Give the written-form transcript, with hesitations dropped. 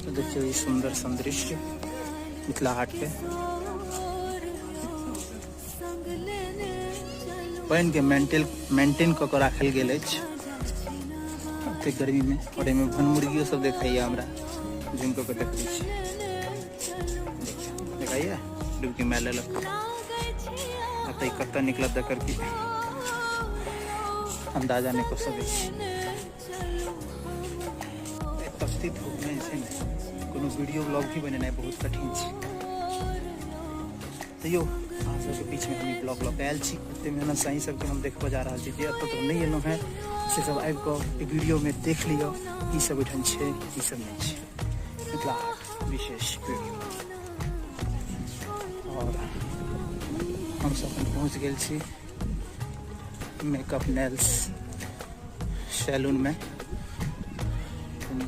तो देखिए ये सुंदर दृश्य मिथिला हाट के पानि के मेंटेन क के राखल गेल अछि एते गर्मी में। और एहिमे भनमुर्गियो सब देखाइए हमरा, जिम क के देखै छी, देखाइए डुबकी मार लेलक। अतै कतऽ निकलत देकर की अंदाजा नहीं कर सकै छी। उपस्थित होने से कोनो वीडियो ब्लॉग भी बनेनाइ बहुत कठिन छै। तैयो अहाँ सबके बीच में हम ब्लॉग लऽ के आयल छी, एते मेहनत से अहीं सबके हम देखबऽ जा रहल छी। जे एतऽ तक नहीं एलहुँ हैं से सब आबि कऽ वीडियो में देख लिअ की सब एठाम छै की सब नहीं छै। मिथिला हाट विशेष वीडियो। और हम सब पहुँच गेल छी मेकअप नेल्स सैलून में।